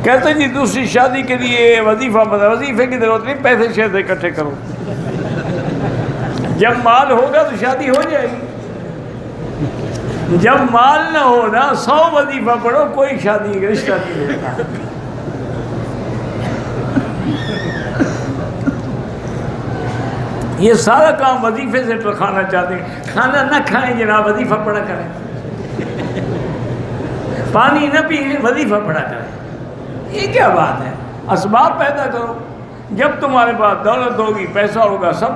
کہتے ہیں جی دوسری شادی کے لیے وظیفہ بنا، وظیفے کی ضرورت نہیں، پیسے شیسے اکٹھے کرو، جب مال ہوگا تو شادی ہو جائے گی، جب مال نہ ہو نا 100 وظیفہ پڑھو کوئی شادی کا رشتہ نہیں ہوتا۔ یہ سارا کام وظیفے سے کھانا چاہتے ہیں، کھانا نہ کھائیں جناب، وظیفہ پڑھا کریں، پانی نہ پئیں وظیفہ پڑھا کریں، یہ کیا بات ہے؟ اسباب پیدا کرو، جب تمہارے پاس دولت ہوگی، پیسہ ہوگا، سب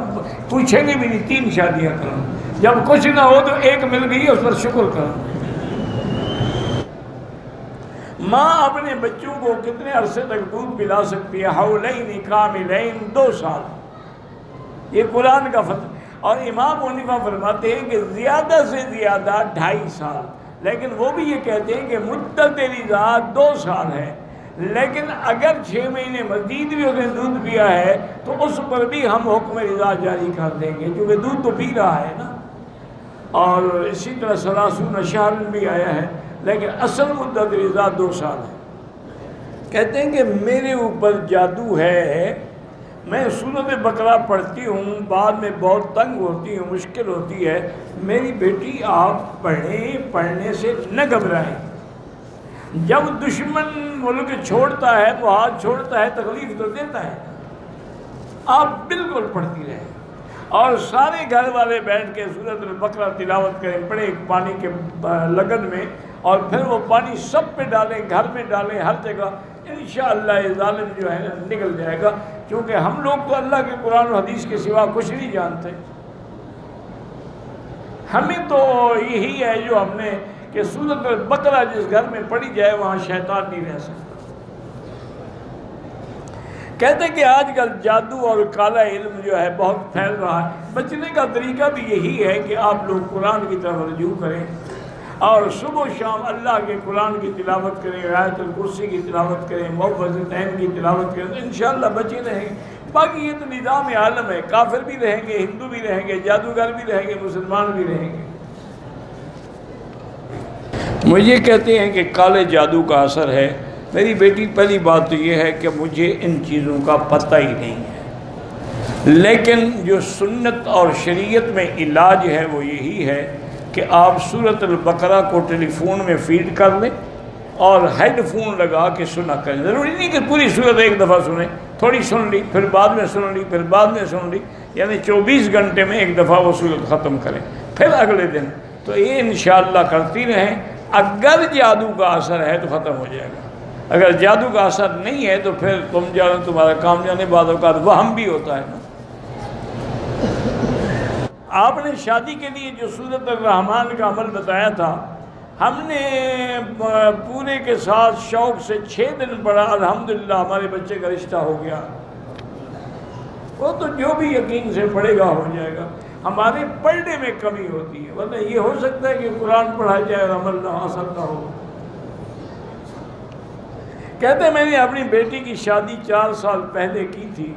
پوچھیں گے بھی نہیں 3 شادیاں کرو، جب کچھ نہ ہو تو 1 مل گئی اس پر شکر کرو۔ ماں اپنے بچوں کو کتنے عرصے تک دودھ پلا سکتی ہے؟ حولین کاملین، 2 سال، یہ قرآن کا فتویٰ۔ اور امام حنیفہ فرماتے ہیں کہ زیادہ سے زیادہ 2.5 سال، لیکن وہ بھی یہ کہتے ہیں کہ مدت رضاع 2 سال ہے، لیکن اگر 6 مہینے مزید بھی اس نے دودھ پیا ہے تو اس پر بھی ہم حکم رضاع جاری کر دیں گے، کیونکہ دودھ تو پی رہا ہے نا۔ اور اسی طرح 30 شہر بھی آیا ہے، لیکن اصل مدت رضاع 2 سال ہے۔ کہتے ہیں کہ میرے اوپر جادو ہے، میں سورۃ بقرہ پڑھتی ہوں، بعد میں بہت تنگ ہوتی ہوں، مشکل ہوتی ہے، میری بیٹی آپ پڑھنے سے نہ گھبرائیں، جب دشمن ملک چھوڑتا ہے، وہ ہاتھ چھوڑتا ہے، تکلیف تو دیتا ہے، آپ بالکل پڑھتی رہیں، اور سارے گھر والے بیٹھ کے سورۃ البقرہ تلاوت کریں، پڑھیں پانی کے لگن میں، اور پھر وہ پانی سب پہ ڈالیں، گھر میں ڈالیں، ہر جگہ، انشاءاللہ یہ ظالم جو ہے نکل جائے گا، کیونکہ ہم لوگ تو اللہ کے قرآن و حدیث کے سوا کچھ نہیں جانتے، ہمیں تو یہی ہے جو ہم نے کہ سورۃ البقرہ جس گھر میں پڑھی جائے وہاں شیطان نہیں رہ سکتا۔ کہتے ہیں کہ آج کل جادو اور کالا علم جو ہے بہت پھیل رہا ہے، بچنے کا طریقہ بھی یہی ہے کہ آپ لوگ قرآن کی طرف رجوع کریں، اور صبح و شام اللہ کے قرآن کی تلاوت کریں، آیت الکرسی کی تلاوت کریں، معوذتین کی تلاوت کریں، تو انشاءاللہ بچے رہیں گے۔ باقی یہ تو نظام عالم ہے، کافر بھی رہیں گے، ہندو بھی رہیں گے، جادوگر بھی رہیں گے، مسلمان بھی رہیں گے۔ مجھے کہتے ہیں کہ کالے جادو کا اثر ہے، میری بیٹی پہلی بات تو یہ ہے کہ مجھے ان چیزوں کا پتہ ہی نہیں ہے، لیکن جو سنت اور شریعت میں علاج ہے وہ یہی ہے کہ آپ سورۃ البقرہ کو ٹیلی فون میں فیڈ کر لیں اور ہیڈ فون لگا کے سنا کریں، ضروری نہیں کہ پوری سورت ایک دفعہ سنیں، تھوڑی سن لی، پھر بعد میں سن لی، پھر بعد میں سن لی، یعنی 24 گھنٹے میں ایک دفعہ وہ سورت ختم کریں، پھر اگلے دن، تو یہ انشاءاللہ کرتی رہیں۔ اگر جادو کا اثر ہے تو ختم ہو جائے گا، اگر جادو کا اثر نہیں ہے تو پھر تم جانے تمہارا کام جانے، بعد اوقات وہم بھی ہوتا ہے نا۔ آپ نے شادی کے لیے جو سورۃ الرحمن کا عمل بتایا تھا، ہم نے پورے کے ساتھ شوق سے 6 دن پڑھا، الحمدللہ ہمارے بچے کا رشتہ ہو گیا۔ وہ تو جو بھی یقین سے پڑھے گا ہو جائے گا، ہمارے پڑھنے میں کمی ہوتی ہے، ورنہ یہ ہو سکتا ہے کہ قرآن پڑھا جائے اور عمل نہ حاصل نہ ہو۔ کہتے ہیں میں نے اپنی بیٹی کی شادی 4 سال پہلے کی تھی،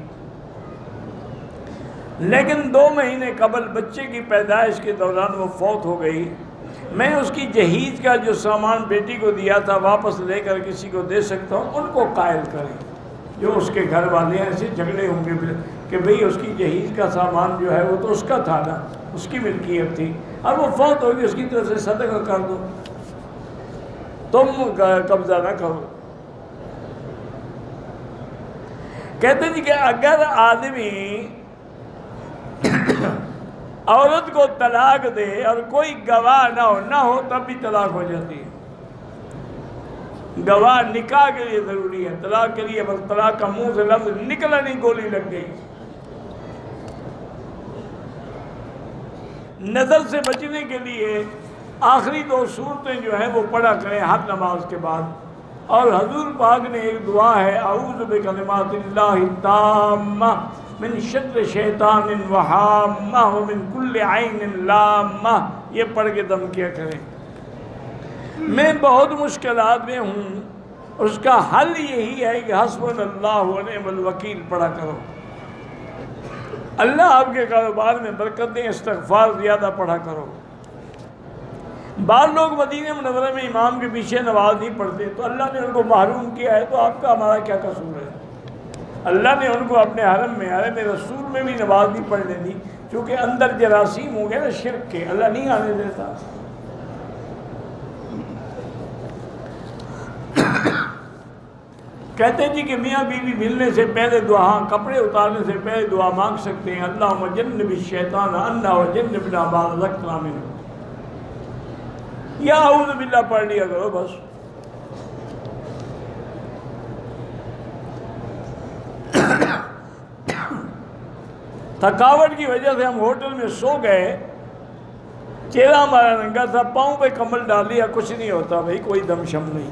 لیکن 2 مہینے قبل بچے کی پیدائش کے دوران وہ فوت ہو گئی۔ میں اس کی جہیز کا جو سامان بیٹی کو دیا تھا واپس لے کر کسی کو دے سکتا ہوں؟ ان کو قائل کریں جو اس کے گھر والے ہیں، ایسے جھگڑے ہوں گے کہ بھئی اس کی جہیز کا سامان جو ہے وہ تو اس کا تھا نا، اس کی ملکیت تھی، اب وہ فوت ہوگی، اس کی طرف سے صدقہ کر دو، تم قبضہ نہ کرو۔ کہتے ہیں کہ اگر آدمی عورت کو طلاق دے اور کوئی گواہ نہ ہو تب بھی طلاق ہو جاتی ہے۔ گواہ نکاح کے لیے ضروری ہے، طلاق کے لیے بس طلاق کا منہ سے لفظ نکلا نہیں، گولی لگ گئی۔ نظر سے بچنے کے لیے آخری 2 صورتیں جو ہیں وہ پڑھا کریں ہر نماز کے بعد، اور حضور پاک نے ایک دعا ہے، اعوذ بکلمات اللہ التامہ من شر شیطان وہامہ ومن کل عین لامہ، یہ پڑھ کے دم کیا کریں۔ میں بہت مشکلات میں ہوں، اس کا حل یہی ہے کہ حسبنا اللہ ونعم الوکیل پڑھا کرو، اللہ آپ کے کاروبار میں برکت دیں، استغفار زیادہ پڑھا کرو۔ بعض لوگ مدینہ منورہ میں امام کے پیچھے نماز نہیں پڑھتے، تو اللہ نے ان کو محروم کیا ہے، تو آپ کا ہمارا کیا قصور ہے؟ اللہ نے ان کو اپنے حرم میں، حرم رسول میں بھی نماز نہیں پڑھنے دی، چونکہ اندر جراثیم ہو گئے نا شرک کے، اللہ نہیں آنے دیتا۔ کہتے ہیں جی کہ میاں بیوی ملنے سے پہلے دعا، کپڑے اتارنے سے پہلے دعا مانگ سکتے ہیں، اللہم جنب الشیطان عنا وجنبنا ما رزقتنا منہ، یا اعوذ باللہ پڑھ لیا کرو بس۔ تھکاوٹ کی وجہ سے ہم ہوٹل میں سو گئے، چہرہ ہمارا ننگا تھا، پاؤں پہ کمبل ڈال لیا، کچھ نہیں ہوتا بھائی، کوئی دم شم نہیں۔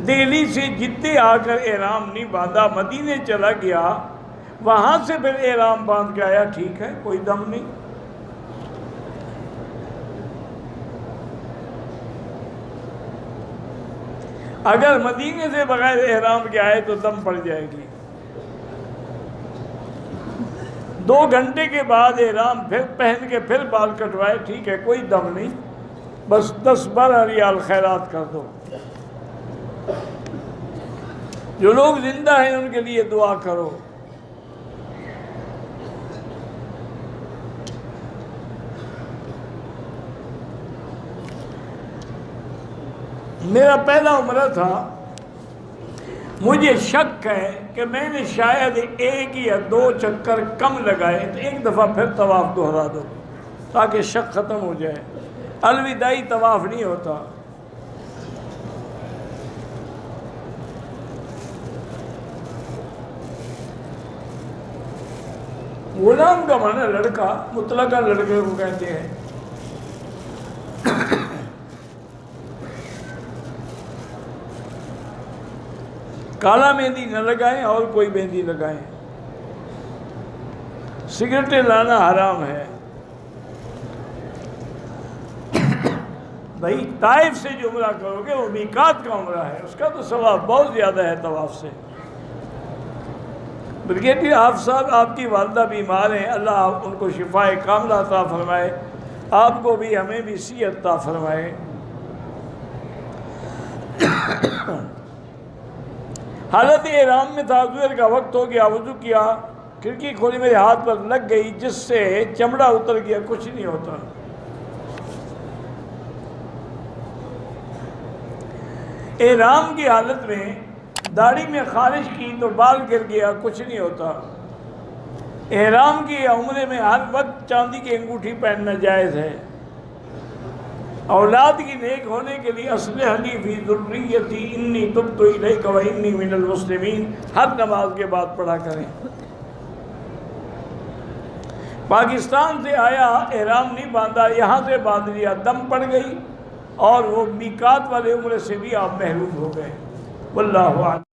دہلی سے جدے آ کر احرام نہیں باندھا، مدینے چلا گیا، وہاں سے پھر احرام باندھ کے آیا، ٹھیک ہے، کوئی دم نہیں۔ اگر مدینے سے بغیر احرام کے آئے تو دم پڑ جائے گی۔ 2 گھنٹے کے بعد احرام پھر پہن کے پھر بال کٹوائے، ٹھیک ہے، کوئی دم نہیں، بس 10-12 ریال خیرات کر دو۔ جو لوگ زندہ ہیں ان کے لیے دعا کرو۔ میرا پہلا عمرہ تھا، مجھے شک ہے کہ میں نے شاید 1 یا 2 چکر کم لگائے، تو ایک دفعہ پھر طواف دہرا دو تاکہ شک ختم ہو جائے۔ الوداعی طواف نہیں ہوتا۔ غلام کا معنی لڑکا، مطلقہ لڑکے کو کہتے ہیں۔ کالا مہندی نہ لگائیں اور کوئی مہندی لگائیں۔ سگریٹیں لانا حرام ہے۔ بھائی طائف سے جو عمرہ کرو گے وہ میقات کا عمرہ ہے، اس کا تو ثواب بہت زیادہ ہے طواف سے۔ بریگیڈیئر حافظ صاحب، آپ کی والدہ بیمار ہیں، اللہ ان کو شفائے کاملہ عطا فرمائے، آپ کو بھی ہمیں بھی صحت عطا فرمائے۔ حالت احرام میں تھا، ظہر کا وقت ہو گیا، وضو کیا، کھڑکی کھولی، میرے ہاتھ پر لگ گئی، جس سے چمڑا اتر گیا، کچھ نہیں ہوتا۔ احرام کی حالت میں داڑھی میں خارش کی تو بال گر گیا، کچھ نہیں ہوتا۔ احرام کی عمرے میں ہر وقت چاندی کی انگوٹھی پہننا جائز ہے۔ اولاد کی نیک ہونے کے لیے اصلح لی فی ذریتی انی تبت الیک و انی من المسلمین ہر نماز کے بعد پڑھا کریں۔ پاکستان سے آیا، احرام نہیں باندھا، یہاں سے باندھ لیا، دم پڑ گئی، اور وہ میقات والے عمرے سے بھی آپ محروم ہو گئے۔ واللہ اعلم۔